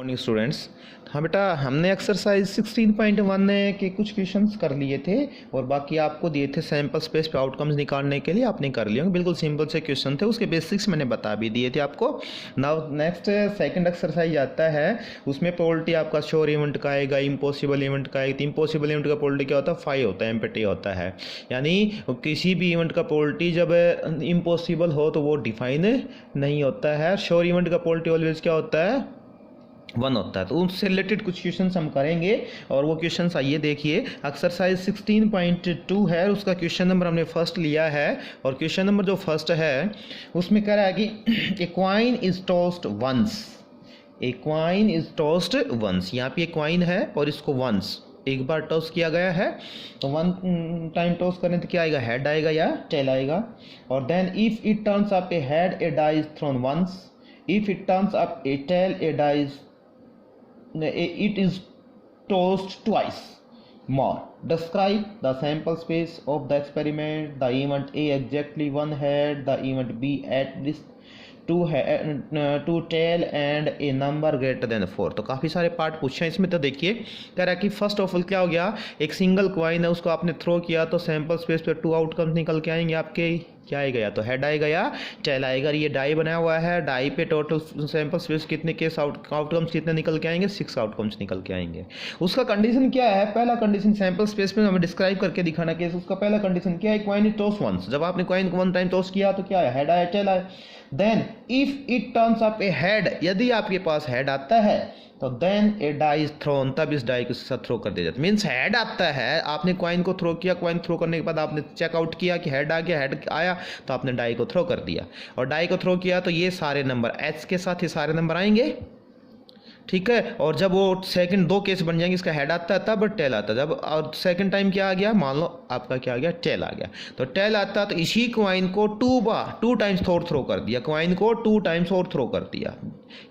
Morning students. हाँ बेटा, हमने एक्सरसाइज 16.1 के कुछ क्वेश्चंस कर लिए थे और बाकी आपको दिए थे सैम्पल स्पेस पे आउटकम्स निकालने के लिए। आपने कर लिए होंगे, बिल्कुल सिंपल से क्वेश्चन थे, उसके बेसिक्स मैंने बता भी दिए थे आपको। नाउ नेक्स्ट सेकंड एक्सरसाइज आता है, उसमें प्रोबेबिलिटी आपका श्योर इवेंट का आएगा, इम्पॉसिबल इवेंट का आएगा। इम्पॉसिबल इवेंट का प्रोबेबिलिटी क्या होता है? 5 होता है, एम्पटी होता है। यानी किसी भी इवेंट का प्रोबेबिलिटी जब इम्पॉसिबल हो तो वो डिफाइन नहीं होता है। श्योर इवेंट का प्रोबेबिलिटी ऑलवेज क्या होता है? 1 होता है। तो उससे रिलेटेड कुछ क्वेश्चन हम करेंगे और वो क्वेश्चन आइए देखिए। एक्सरसाइज 16.2 है, उसका क्वेश्चन नंबर हमने फर्स्ट लिया है और क्वेश्चन नंबर जो फर्स्ट है उसमें कह रहा है कि a coin is tossed once. A coin is tossed once, यहाँ पे एक क्वाइन है और इसको वंस एक बार टॉस किया गया है, तो 1 टाइम टॉस करें तो क्या आएगा? हेड आएगा या टेल आएगा। और then if it turns up a head, a die is thrown once. If it turns up a tail, a die is it is tossed twice more. Describe the sample space of the experiment. The event A exactly 1 head, the event B at least 2 tail and a number greater than 4। तो काफ़ी सारे part पूछे हैं इसमें। तो देखिए कह रहा है कि फर्स्ट ऑफ ऑल क्या हो गया, एक सिंगल क्वाइन है, उसको आपने थ्रो किया तो सैंपल स्पेस पे 2 आउटकम्स निकल के आएंगे आपके। क्या आएगा? या तो हेड आएगा या टेल आएगा। ये डाई बनाया हुआ है, डाई पे टोटल सैंपल स्पेस कितने केस आउटकम्स कितने निकल के आएंगे? 6 आउटकम्स निकल के आएंगे। उसका कंडीशन क्या है? पहला कंडीशन सैंपल स्पेस में हमें डिस्क्राइब करके दिखाना केस। उसका पहला कंडीशन क्या है? Coin is toss once. जब आपने क्वाइन को 1 टाइम टॉस किया तो क्या है? हेड आया, टेल आया। Then if it turns up a head, यदि आपके पास हेड आता है तो then a die is thrown, तब इस डाई को साथ थ्रो कर दिया जाता है। मीन्स हेड आता है, आपने क्वाइन को थ्रो किया, क्वाइन थ्रो करने के बाद आपने चेकआउट किया कि हेड आ गया, हेड आया तो आपने डाई को थ्रो कर दिया और डाई को थ्रो किया तो ये सारे नंबर एच के साथ ये सारे नंबर आएंगे, ठीक है। और जब वो सेकंड 2 केस बन जाएंगे, इसका हेड आता है तब टेल आता है। जब और सेकंड टाइम क्या आ गया? मान लो आपका क्या आ गया? टेल आ गया। तो टेल आता है तो इसी क्वाइन को 2 टाइम्स और थ्रो कर दिया, क्वाइन को 2 टाइम्स और थ्रो कर दिया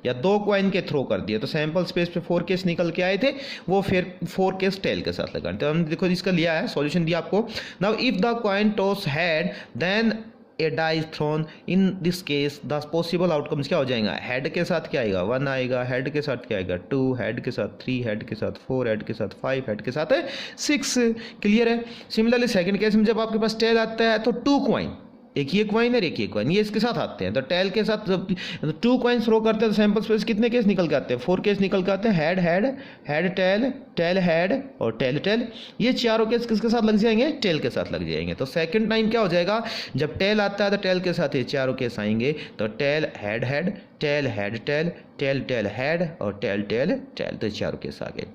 या 2 क्वाइन के थ्रो कर दिया। तो सैंपल स्पेस पे 4 केस निकल के आए थे, वो फिर 4 केस टेल के साथ लगाए। तो हमने देखो इसका लिया है, सॉल्यूशन दिया आपको। Now if the coin toss head then a die is thrown. In this case the possible outcomes क्या हो जाएगा? हेड के साथ क्या आएगा? 1 आएगा, हेड के साथ क्या आएगा? 2, हेड के साथ 3, हेड के साथ 4, हेड के साथ 5, हेड के साथ 6। क्लियर है? सिमिलरली सेकंड केस में जब आपके पास टेल आता है तो 2 क्वाइन, एक ये क्वाइन और एक ये क्वाइन, ये इसके साथ आते हैं। तो टेल के साथ जब 2 क्वाइन थ्रो करते हैं तो सैंपल स्पेस कितने केस निकल के आते हैं? 4 केस निकल के आते हैं। Head head, head tail, tail head और टेल टेल। ये चारों केस किसके साथ लग जाएंगे? टेल के साथ लग जाएंगे। तो सेकंड टाइम क्या हो जाएगा? जब टेल आता है तो टेल के साथ ये चारों केस आएंगे। तो tail head head, tail head tail, tail tail head और टेल टेल टेल। तो चारों केस आ गए।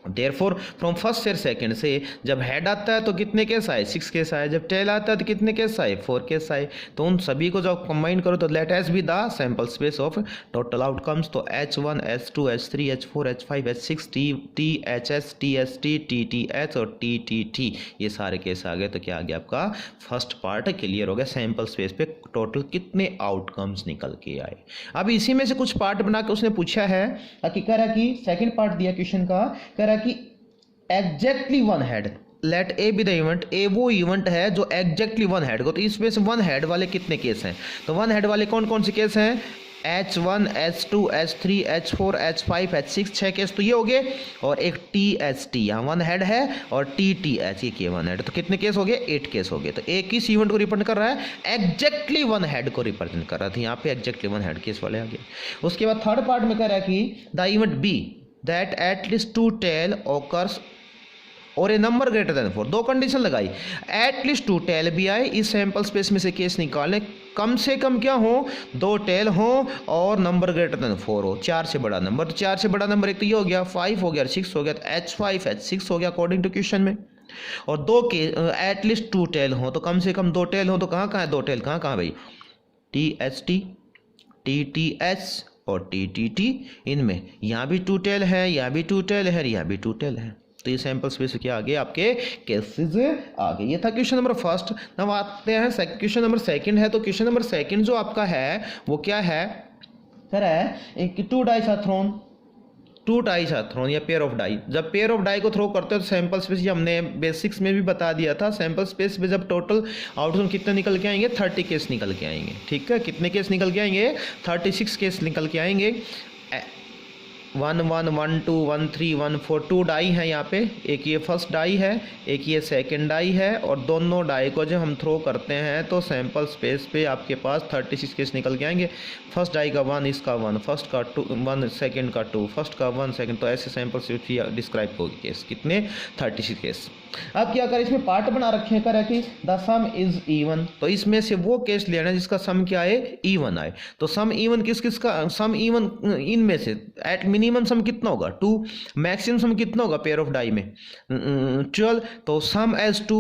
देयरफॉर फ्रॉम फर्स्ट से सेकंड से जब हेड आता है तो कितने केस आए? 6 केस आए। जब टेल आता है तो कितने केस आए? 4 केस आए। तो उन सभी को जब कंबाइन करो तो let S be the sample space of total outcomes. तो H1, H2, H3, H4, H5, H6, T, HS, TST, TTH और TTT, ये सारे केस आ गए। तो क्या आ गया? आपका फर्स्ट पार्ट क्लियर हो गया। सैंपल स्पेस पे टोटल कितने आउटकम्स निकल के आए। अब इसी में से कुछ पार्ट बना के उसने पूछा है कि कह रहा कि सेकेंड पार्ट दिया क्वेश्चन का, कह रहा कि exactly 1 head, let A be the event. A वो इवेंट है जो एग्जैक्टली 1 हेड को, तो इसमें से 1 हेड वाले कितने केस हैं? तो 1 हेड वाले कौन कौन से केस हैं? H1, H2, H3, H4, H5, H6, 6 case तो ये हो गए। और एक THT, यहाँ 1 हेड है और TTH ये 1 हेड, तो कितने केस हो गए? 8 केस हो गए। तो एक किस इवेंट को रिप्रेजेंट कर रहा है? एग्जैक्टली 1 हेड को रिप्रेजेंट कर रहा था। यहाँ पे एग्जैक्टली 1 हेड केस वाले आ गए। उसके बाद थर्ड पार्ट में कह रहा है कि the event be that at least 2 tail occurs और a number greater than 4। 2 condition लगाई, एटलीस्ट 2 टेल भी आए। इस सैंपल स्पेस में से केस निकालने, कम से कम क्या हो? 2 टेल हो और नंबर ग्रेटर देन 4 हो, 4 से बड़ा नंबर। तो 4 से बड़ा नंबर एक तो ये हो गया, 5 हो गया, 6 हो गया। तो H5, H6 हो गया अकॉर्डिंग टू क्वेश्चन में। और 2 के एटलीस्ट 2 टेल हो, तो कम से कम 2 टेल हो। तो कहाँ कहाँ है 2 टेल? कहाँ कहाँ भाई? THT, TTH और TTT। इनमें यहाँ भी 2 टेल है, यहाँ भी 2 टेल है, यहाँ भी 2 टेल है। तो ये सैंपल स्पेस क्या आ गए? आपके केसेस आ गए। ये था क्वेश्चन नंबर फर्स्ट। अब आते हैं क्वेश्चन नंबर सेकंड है। तो क्वेश्चन नंबर सेकंड जो आपका है वो क्या है? कह रहा है एक 2 dice are thrown, 2 dice are thrown या पेयर ऑफ डाई। जब पेयर ऑफ डाई को थ्रो करते हो तो सैंपल स्पेस, ये हमने बेसिक्स में भी बता दिया था, सैंपल स्पेस में जब टोटल आउटकम कितने निकल के आएंगे? 30 केस निकल के आएंगे। ठीक है, कितने केस निकल के आएंगे? 36 केस निकल के आएंगे। 1 1 1 2 1 3 1 4 2 डाई हैं यहाँ पे, एक ये फर्स्ट डाई है, एक ये सेकंड डाई है, और दोनों डाई को जब हम थ्रो करते हैं तो सैंपल स्पेस पे आपके पास 36 केस निकल के आएंगे। फर्स्ट डाई का 1, इसका 1, फर्स्ट का 2 1, सेकंड का 2, फर्स्ट का 1 सेकंड, तो ऐसे सैंपल स्पेस डिस्क्राइब होगी केस कितने 36 केस। अब क्या करें, इसमें पार्ट बना रखे हैं करें कि द सम इज इवन, तो इसमें से वो केस लेना है जिसका सम क्या है, इवन आए। तो सम इवन किस किस का, सम इवन इनमें से एट मिनिमम सम कितना होगा 2, मैक्सिमम सम कितना होगा पेयर ऑफ डाई में 12, तो सम एज 2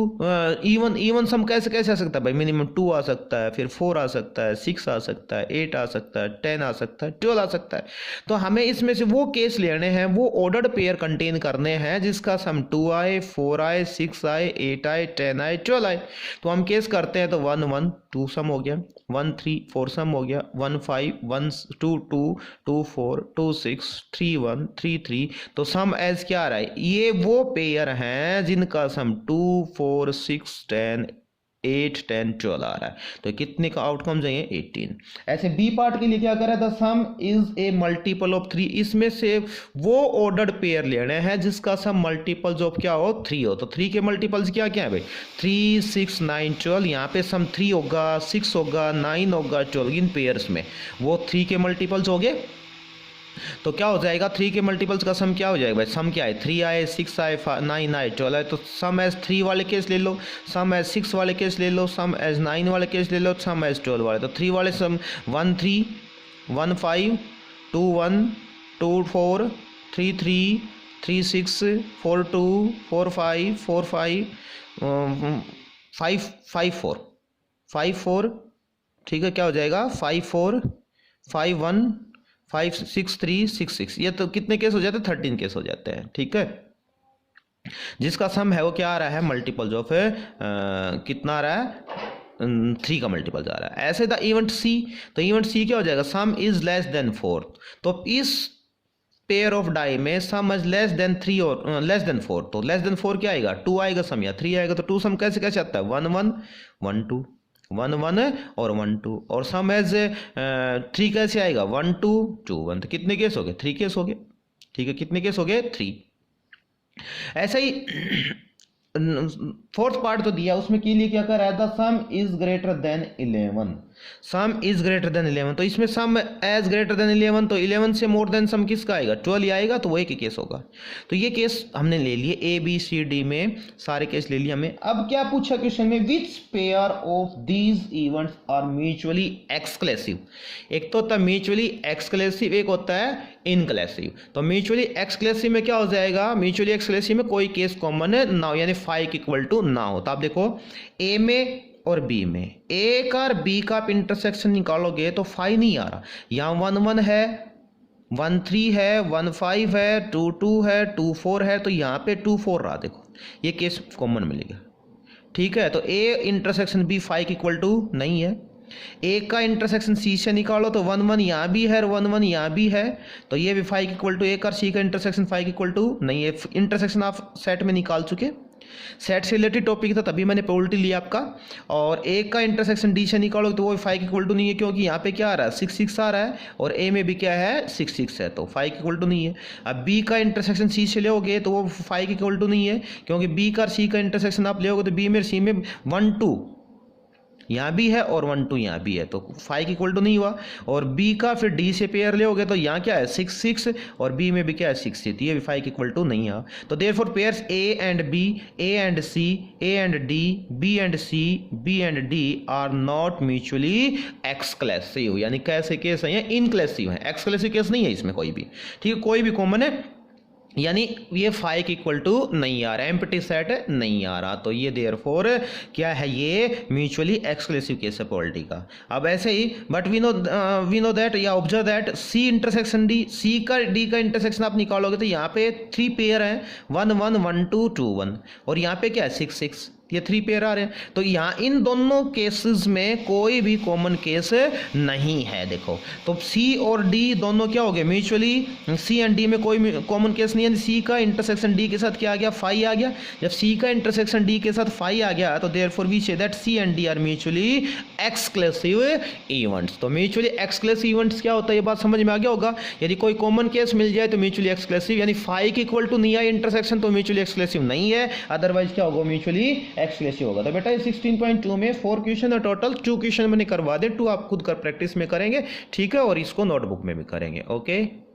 इवन, इवन सम कैसे कैसे आ सकता है भाई, मिनिमम 2 आ सकता है, फिर 4 आ सकता है, 6 आ सकता है, 8 आ सकता है, 10 आ सकता है, 12 आ सकता है। तो हमें इसमें से वो केस लेने हैं, वो ऑर्डर्ड पेयर कंटेन करने हैं जिसका सम 2 आए, 4 आए, 6 आए, 8 आए, 10 आए, 12 आए। तो हम केस करते हैं तो 1 1 2 सम हो गया, 1 3 4 सम हो गया, 1 5 1 2 2 2 4 2 6 3 1 3 3। तो सम एज क्या आ रहा है, ये वो पेयर हैं जिनका सम 2 4 6 10 8 10 12 आ रहा है। तो कितने का आउटकम चाहिए 18। ऐसे बी पार्ट के लिए क्या करें, the some is a multiple of 3, इसमें से वो ऑर्डर्ड पेयर लेने हैं जिसका सम मल्टीपल्स ऑफ क्या हो 3 हो। तो 3 के मल्टीपल्स क्या क्या है भाई, 3 6 9 12, यहाँ पे सम 3 होगा, 6 होगा, 9 होगा, 12, इन पेयर्स में वो 3 के मल्टीपल्स हो गए। तो क्या हो जाएगा, 3 के मल्टीपल्स का सम क्या हो जाएगा भाई, सम क्या है 3 आए, 6 आए, 9 आए, 12 आए। तो सम एज 3 वाले केस ले लो, सम एज 6 वाले केस ले लो, सम एज 9 वाले केस ले लो, सम एज 12 वाले। तो 3 वाले सम 1 3 1 5 2 1 2 4 3 3 3 6 4 2 4 5 4 5 5 5 4 5 4, ठीक है, क्या हो जाएगा 5 4 5 1 5 6 3 6 6। ये तो कितने केस हो जाते हैं, 13 केस हो जाते हैं, ठीक है। जिसका सम है वो क्या आ रहा है, मल्टीपल ऑफ कितना आ रहा है 3 का मल्टीपल आ रहा है। ऐसे द इवेंट सी, तो इवेंट सी क्या हो जाएगा, सम इज लेस देन 4। तो इस पेयर ऑफ डाई में सम इज लेस देन 3 और लेस देन 4, तो लेस देन 4 क्या आएगा 2 आएगा सम, या 3 आएगा। तो 2 सम कैसे कैसे आता है 1 1 1 2 1 1 और 1 2, और सम एज 3 कैसे आएगा 1 2 2 1। तो कितने केस हो गए 3 केस हो गए, ठीक है, कितने केस हो गए 3। ऐसा ही फोर्थ पार्ट तो दिया, उसमें के लिए क्या कर रहा है, the some is greater than 11, some is greater than 11। तो इसमें सम एज ग्रेटर देन 11, तो 11 से मोर देन सम किसका आएगा 12 आएगा, तो वो एक ही केस होगा। तो ये केस हमने ले लिए, ए बी सी डी में सारे केस ले लिए हमें। अब क्या पूछा क्वेश्चन में, which pair of these events are mutually exclusive. एक तो होता है म्यूचुअली एक्सक्लूसिव, एक होता है इनक्लूसिव। तो म्यूचुअली एक्सक्लूसिव में क्या हो जाएगा, म्यूचुअली एक्सक्लूसिव में कोई केस कॉमन ना हो, यानी फाई इक्वल टू ना हो। तो आप देखो ए में और बी में, ए का और बी का आप इंटरसेक्शन निकालोगे तो फाई नहीं आ रहा। यहाँ 1 1 है, 1 3 है, 1 5 है, 2 2 है, 2 4 है, तो यहाँ पे 2 4 रहा, देखो ये केस कॉमन मिलेगा, ठीक है। तो A intersection B phi equal to नहीं है। ए का इंटरसेक्शन सी से निकालो तो 1 1 यहाँ भी है और 1 1 यहाँ भी है, तो ये भी फाई इक्वल टू, ए का सी का इंटरसेक्शन फाई इक्वल टू नहीं है। इंटरसेक्शन आप सेट में निकाल चुके, सेट से रिलेटेड टॉपिक था तभी मैंने प्रोबेबिलिटी लिया आपका। और ए का इंटरसेक्शन डी से निकालो तो वो फाइव इक्वल टू नहीं है, क्योंकि यहाँ पे क्या आ रहा है 6 6 आ रहा है और ए में भी क्या है 6 6 है, तो फाइव इक्वल टू नहीं है। अब बी का इंटरसेक्शन सी से लोगे तो वो फाइव इक्वल टू नहीं है, क्योंकि बी का सी का इंटरसेक्शन आप लोगे तो बी में सी में 1 2 यहाँ भी है और 1 2 यहाँ भी है, तो फाइव इक्वल टू नहीं हुआ। और बी का फिर डी से पेयर लोगे तो यहाँ क्या है 6 6 और बी में भी क्या है 6 6, तो ये भी फाइव इक्वल टू नहीं है। तो therefore pairs A and B, A and C, A and D, B and C, B and D are not mutually exclusive, यानी कैसे केस है, इनक्लूसिव है, एक्सक्लूसिव केस नहीं है इसमें कोई भी, ठीक है, कोई भी कॉमन है, यानी ये फाइव इक्वल टू नहीं आ रहा, एम्प्टी सेट नहीं आ रहा। तो ये देयरफॉर क्या है, ये म्यूचुअली एक्सक्लूसिव केस है प्रोबेबिलिटी का। अब ऐसे ही बट वी नो दैट या observe that C intersection D, C का डी का इंटरसेक्शन आप निकालोगे तो यहाँ पे 3 पेयर हैं 1 1 1 2 2 1, और यहाँ पे क्या है 6 6, ये 3 पेयर आ रहे हैं। तो यहाँ इन दोनों केसेस में कोई भी कॉमन केस नहीं है। देखो तो सी और डी दोनों क्या हो गए म्यूचुअली, सी एंड डी में कोई कॉमन केस नहीं है। सी का इंटरसेक्शन डी के साथ क्या आ गया, फाई आ गया। जब सी का इंटरसेक्शन डी के साथ फाई आ गया तो therefore we say that C and D are mutually exclusive events. तो म्यूचुअली एक्सक्लूसिव इवेंट्स क्या होता है, ये बात समझ में आ गया होगा। यदि कोई कॉमन केस मिल जाए तो म्यूचुअली एक्सक्लूसिव, यानी फाई के इक्वल टू नहीं आए इंटरसेक्शन तो म्यूचुअली एक्सक्लूसिव नहीं है, अदरवाइज क्या होगा, म्यूचुअली एक्सक्लूसिव होगा। तो बेटा ये 16.2 में 4 क्वेश्चन है टोटल, 2 क्वेश्चन मैंने करवा दे, 2 आप खुद कर प्रैक्टिस में करेंगे, ठीक है, और इसको नोटबुक में भी करेंगे। ओके।